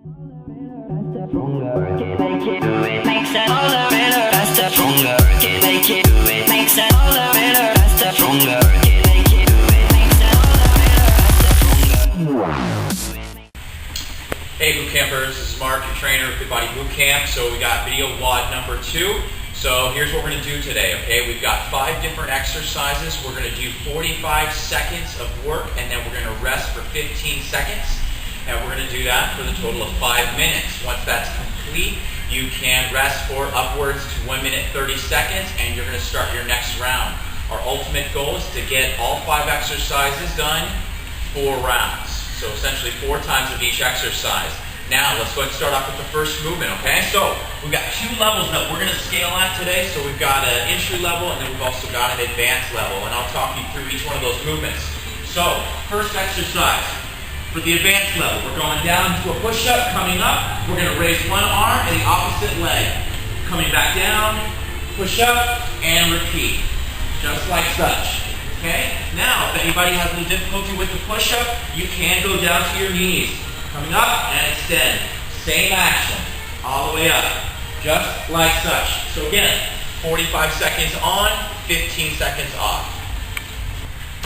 Hey boot campers, this is Mark, your trainer at Good Body Boot Camp. So we got video WOD number 2. So here's what we're going to do today, okay? We've got 5 different exercises. We're going to do 45 seconds of work, and then we're going to rest for 15 seconds. And we're going to do that for the total of 5 minutes. Once that's complete, you can rest for upwards to 1 minute 30 seconds, and you're going to start your next round. Our ultimate goal is to get all 5 exercises done 4 rounds. So essentially 4 times of each exercise. Now let's go ahead and start off with the first movement, okay? So we've got 2 levels that we're going to scale at today. So we've got an entry level, and then we've also got an advanced level, and I'll talk you through each one of those movements. So first exercise, for the advanced level, we're going down into a push-up, coming up, we're going to raise one arm and the opposite leg. Coming back down, push up, and repeat, just like such. Okay? Now, if anybody has any difficulty with the push-up, you can go down to your knees. Coming up and extend. Same action. All the way up. Just like such. So again, 45 seconds on, 15 seconds off.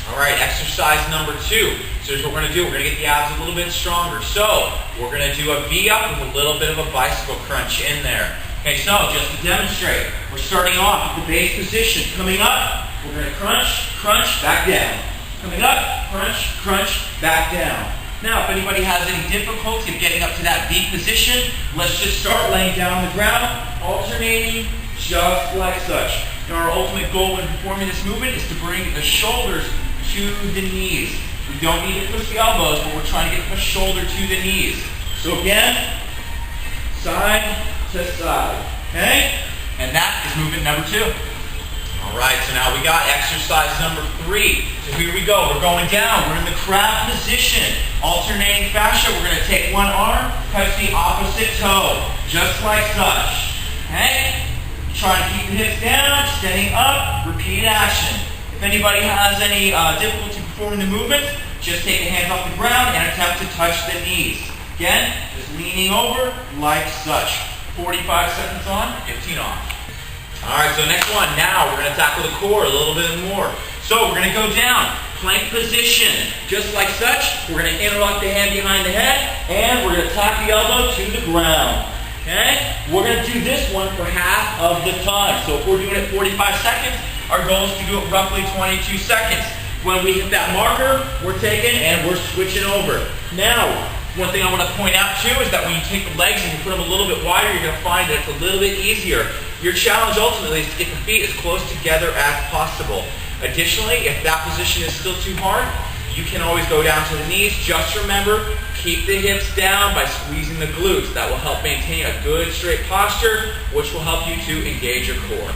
Alright, exercise number 2. So here's what we're going to do. We're going to get the abs a little bit stronger. So, we're going to do a V-up with a little bit of a bicycle crunch in there. Okay, so just to demonstrate, we're starting off with the base position. Coming up, we're going to crunch, crunch, back down. Coming up, crunch, crunch, back down. Now, if anybody has any difficulty of getting up to that V position, let's just start laying down on the ground, alternating, just like such. Now, our ultimate goal when performing this movement is to bring the shoulders to the knees. We don't need to push the elbows, but we're trying to get the shoulder to the knees. So again, side to side. Okay? And that is movement number 2. Alright, so now we got exercise number 3. So here we go. We're going down. We're in the crab position. Alternating fascia. We're going to take one arm, touch the opposite toe. Just like such. Okay? Try to keep the hips down, extending up, repeat action. If anybody has any difficulty performing the movement, just take the hands off the ground and attempt to touch the knees. Again, just leaning over like such. 45 seconds on, 15 off. Alright, so next one. Now we're going to tackle the core a little bit more. So we're going to go down, plank position. Just like such, we're going to interlock the hand behind the head, and we're going to tap the elbow to the ground. Okay? We're going to do this one for half of the time. So if we're doing it 45 seconds, our goal is to do it roughly 22 seconds. When we hit that marker, we're taking and we're switching over. Now, one thing I want to point out too is that when you take the legs and you put them a little bit wider, you're going to find that it's a little bit easier. Your challenge ultimately is to get the feet as close together as possible. Additionally, if that position is still too hard, you can always go down to the knees. Just remember, keep the hips down by squeezing the glutes. That will help maintain a good straight posture, which will help you to engage your core.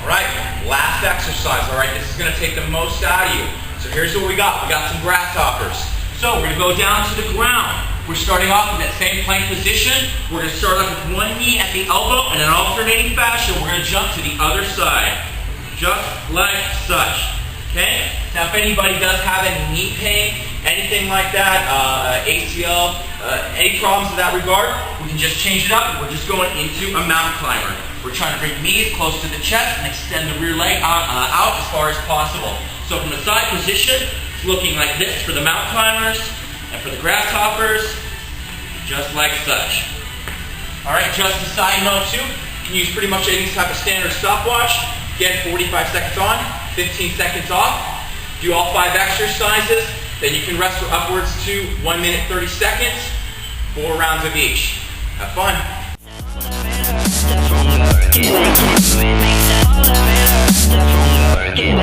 Alright, last exercise. Alright, this is going to take the most out of you. So here's what we got. We got some grasshoppers. So we're going to go down to the ground. We're starting off in that same plank position. We're going to start off with one knee at the elbow and an alternating fascia. We're going to jump to the other side. Just like such. Okay? Now if anybody does have any knee pain, anything like that, ACL, any problems in that regard, we can just change it up. We're just going into a mountain climber. We're trying to bring knees close to the chest and extend the rear leg out as far as possible. So from the side position, it's looking like this for the mountain climbers. And for the grasshoppers, just like such. Alright, just a side note too, you can use pretty much any type of standard stopwatch. Again, 45 seconds on, 15 seconds off. Do all 5 exercises, then you can rest for upwards to 1 minute 30 seconds, 4 rounds of each. Have fun. Get